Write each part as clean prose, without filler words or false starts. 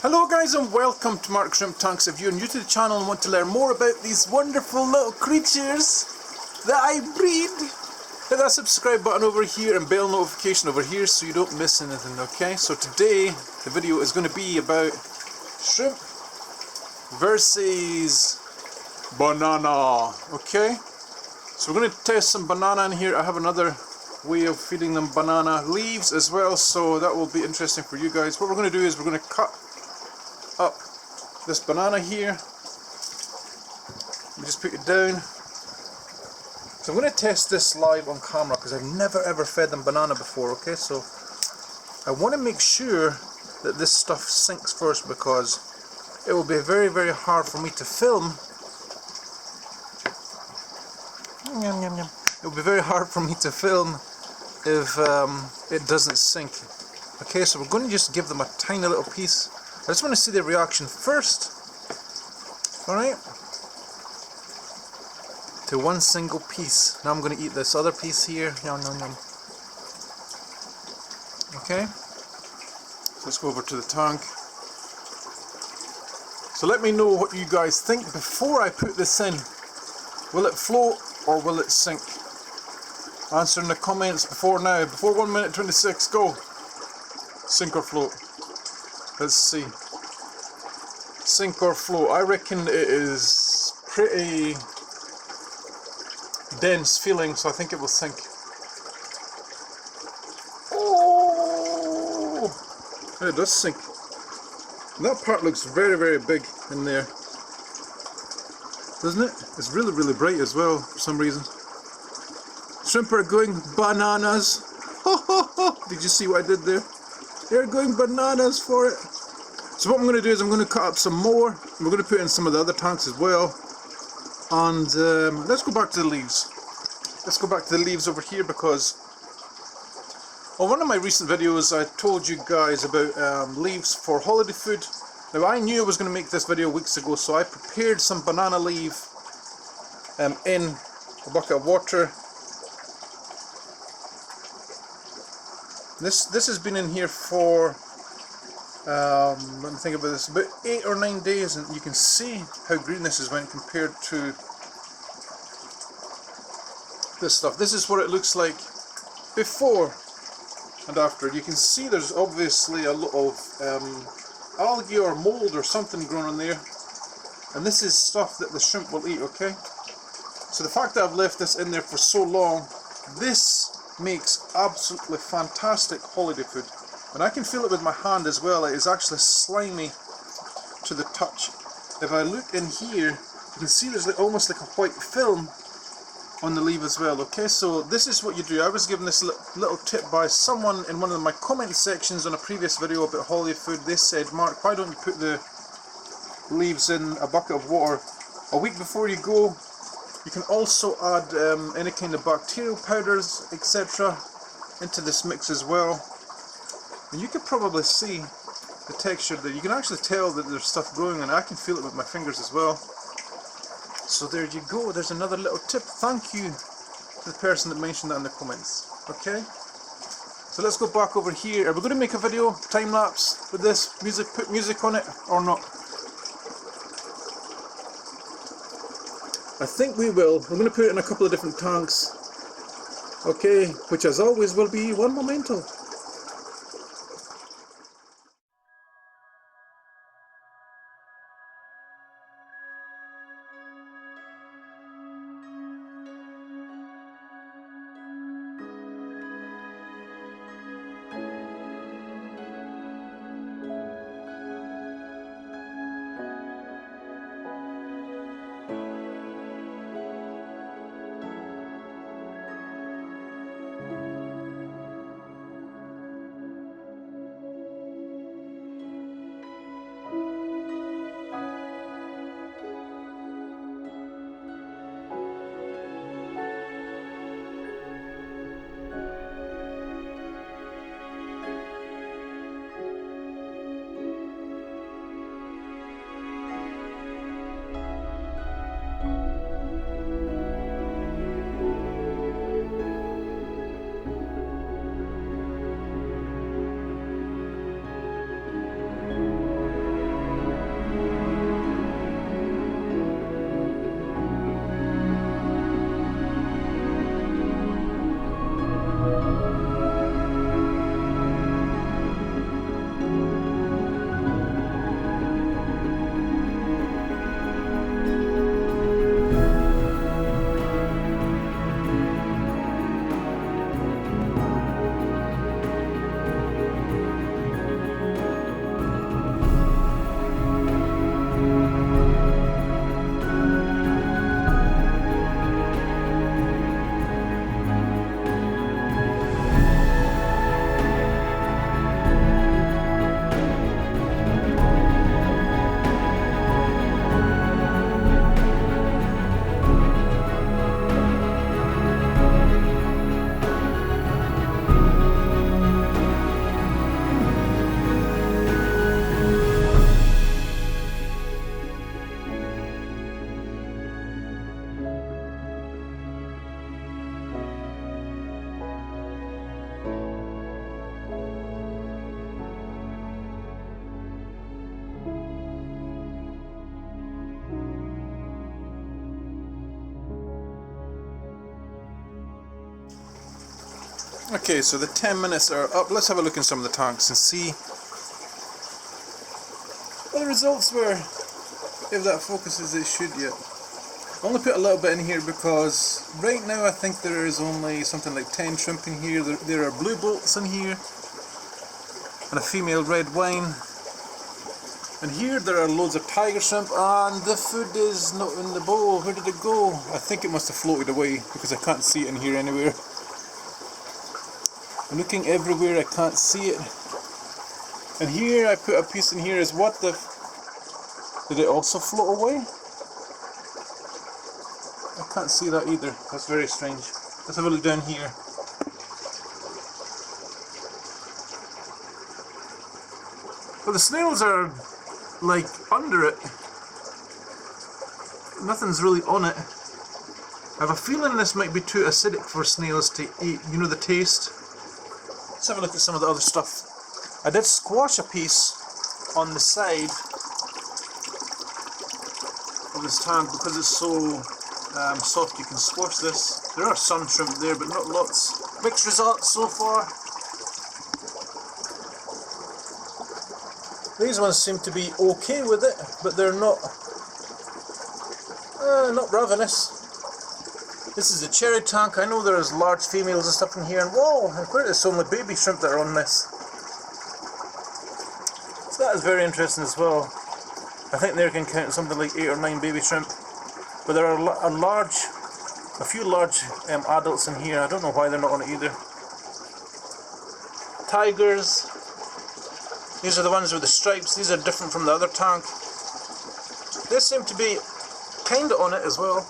Hello guys and welcome to Mark Shrimp Tanks. If you're new to the channel and want to learn more about these wonderful little creatures that I breed, hit that subscribe button over here and bell notification over here so you don't miss anything, okay? So today the video is going to be about shrimp versus banana, okay? So we're going to test some banana in here. I have another way of feeding them banana leaves as well, so that will be interesting for you guys. What we're going to do is we're going to cut up this banana here. We just put it down. So I'm going to test this live on camera because I've never ever fed them banana before, okay? So I want to make sure that this stuff sinks first because it will be very, very hard for me to film. It will be very hard for me to film if it doesn't sink. Okay, so we're going to just give them a tiny little piece. I just want to see their reaction first. Alright? To one single piece. Now I'm going to eat this other piece here. Yum, yum, yum. Okay? So let's go over to the tank. So let me know what you guys think before I put this in. Will it float or will it sink? Answer in the comments before now. Before 1 minute 26, go. Sink or float? Let's see. Sink or float? I reckon it is pretty dense feeling, so I think it will sink. Oh! It does sink. That part looks very, very big in there. Doesn't it? It's really, really bright as well for some reason. Shrimp are going bananas. Did you see what I did there? They're going bananas for it. So what I'm going to do is I'm going to cut up some more. And we're going to put in some of the other tanks as well. And let's go back to the leaves. Let's go back to the leaves over here because on one of my recent videos I told you guys about leaves for holiday food. Now I knew I was going to make this video weeks ago, so I prepared some banana leaf in a bucket of water. This has been in here for let me think about this, about 8 or 9 days, and you can see how green this is when compared to this stuff. This is what it looks like before and after. You can see there's obviously a lot of algae or mold or something growing on there, and this is stuff that the shrimp will eat, okay? So the fact that I've left this in there for so long, this makes absolutely fantastic holiday food. And I can feel it with my hand as well. It is actually slimy to the touch. If I look in here, you can see there's like almost like a white film on the leaf as well. Okay, so this is what you do. I was given this little tip by someone in one of my comment sections on a previous video about holiday food. They said, Mark, why don't you put the leaves in a bucket of water a week before you go? You can also add any kind of bacterial powders, etc. into this mix as well. And you can probably see the texture there. You can actually tell that there's stuff growing, and I can feel it with my fingers as well. So there you go. There's another little tip. Thank you to the person that mentioned that in the comments. Okay? So let's go back over here. Are we going to make a video, time lapse, with this music, put music on it, or not? I think we will. I'm going to put it in a couple of different tanks. Okay, which as always will be one momento. Okay, so the 10 minutes are up. Let's have a look in some of the tanks and see what the results were, if that focuses it should yet. I only put a little bit in here because right now I think there is only something like 10 shrimp in here. There are blue bolts in here and a female red wine. And here there are loads of tiger shrimp, and the food is not in the bowl. Where did it go? I think it must have floated away because I can't see it in here anywhere. I'm looking everywhere, I can't see it. And here I put a piece in here. Is what the... Did it also float away? I can't see that either. That's very strange. Let's have a look down here. Well, the snails are like under it. Nothing's really on it. I have a feeling this might be too acidic for snails to eat. You know, the taste. Let's have a look at some of the other stuff. I did squash a piece on the side of this tank because it's so soft. You can squash this. There are some shrimp there, but not lots. Mixed results so far. These ones seem to be okay with it, but they're not ravenous. This is a cherry tank. I know there's large females and stuff in here, and whoa, and where is only baby shrimp that are on this? So that is very interesting as well. I think there can count something like 8 or 9 baby shrimp, but there are a few large adults in here. I don't know why they're not on it either. Tigers. These are the ones with the stripes. These are different from the other tank. They seem to be kind of on it as well.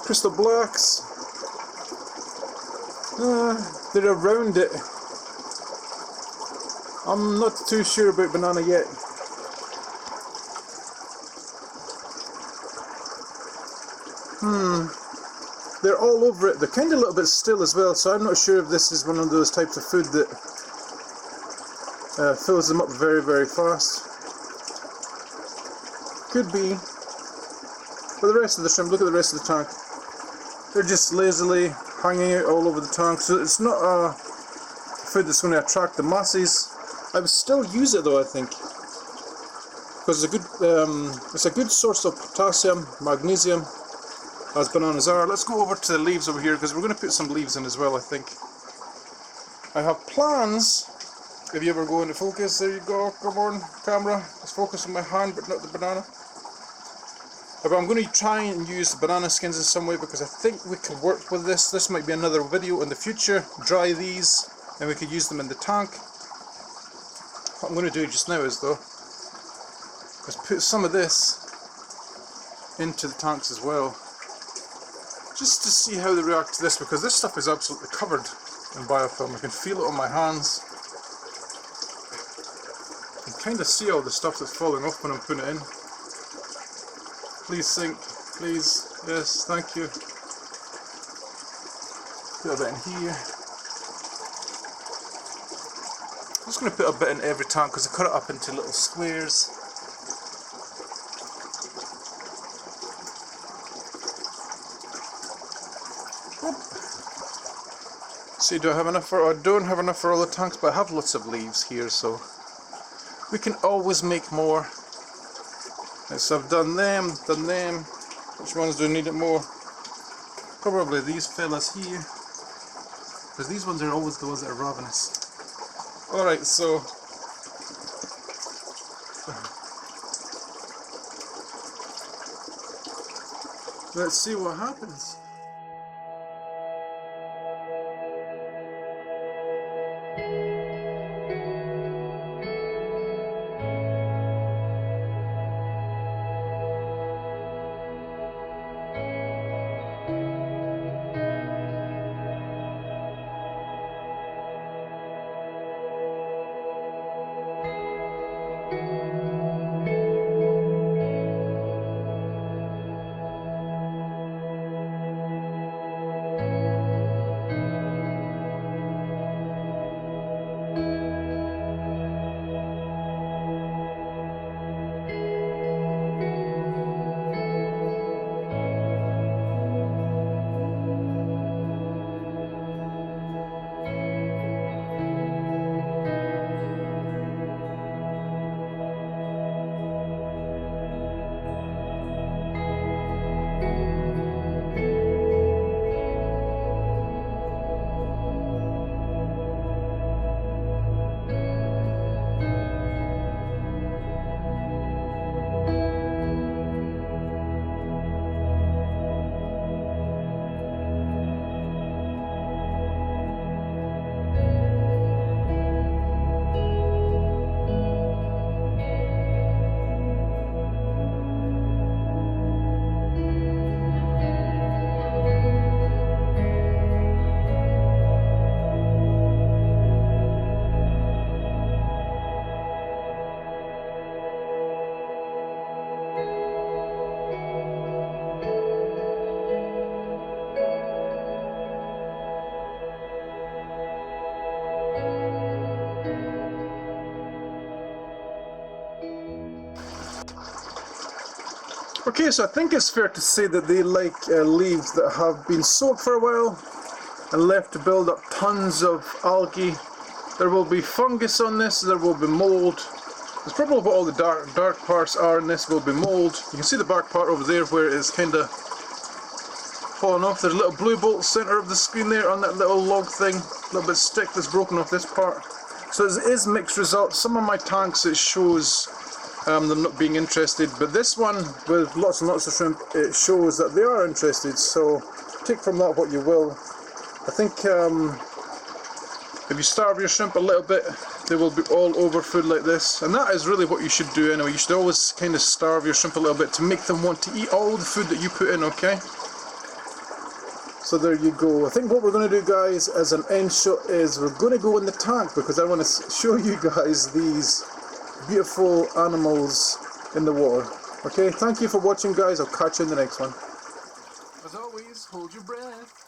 Crystal blacks. They're around it. I'm not too sure about banana yet. They're all over it. They're kind of a little bit still as well, so I'm not sure if this is one of those types of food that fills them up very, very fast. Could be. But the rest of the shrimp, look at the rest of the tank. They're just lazily hanging out all over the tank, so it's not a food that's going to attract the masses. I would still use it though, I think, because it's a good source of potassium, magnesium, as bananas are. Let's go over to the leaves over here, because we're going to put some leaves in as well, I think. I have plans. If you ever go into focus, there you go, come on, camera. Let's focus on my hand, but not the banana. But I'm going to try and use the banana skins in some way, because I think we can work with this. This might be another video in the future. Dry these, and we could use them in the tank. What I'm going to do just now is, though, is put some of this into the tanks as well, just to see how they react to this, because this stuff is absolutely covered in biofilm. I can feel it on my hands. I can kind of see all the stuff that's falling off when I'm putting it in. Please sink, please. Yes, thank you. Put a bit in here. I'm just going to put a bit in every tank because I cut it up into little squares. Whoop. See, do I have enough for? I don't have enough for all the tanks, but I have lots of leaves here, so we can always make more. Right, so I've done them. Which ones do I need it more? Probably these fellas here, because these ones are always the ones that are ravenous. Alright, so let's see what happens. Okay, so I think it's fair to say that they like leaves that have been soaked for a while and left to build up tons of algae. There will be fungus on this, there will be mold. That's probably what all the dark parts are in this, will be mold. You can see the dark part over there where it is kind of falling off. There's a little blue bolt center of the screen there on that little log thing. A little bit of stick that's broken off this part. So it is mixed results. Some of my tanks it shows them not being interested, but this one with lots and lots of shrimp, it shows that they are interested. So take from that what you will. I think if you starve your shrimp a little bit, they will be all over food like this, and that is really what you should do anyway. You should always kind of starve your shrimp a little bit to make them want to eat all the food that you put in, okay? So there you go. I think what we're going to do, guys, as an end shot is we're going to go in the tank because I want to show you guys these beautiful animals in the water. Okay, thank you for watching, guys. I'll catch you in the next one. As always, hold your breath.